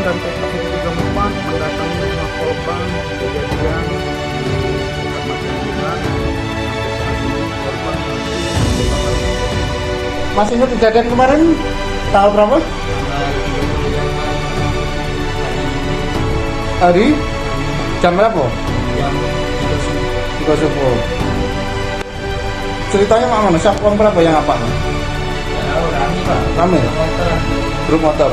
dan TKP 34 mendatangi rumah korban kejadian di Kecamatan Bulan. Sampai saat ini korban Masih ingat kejadian kemarin tanggal berapa? Hari jam berapa? yang Tiga subuh. Ceritanya mana? Siapa orang berapa yang apa? rame Pak, Rame. motor. Grup motor.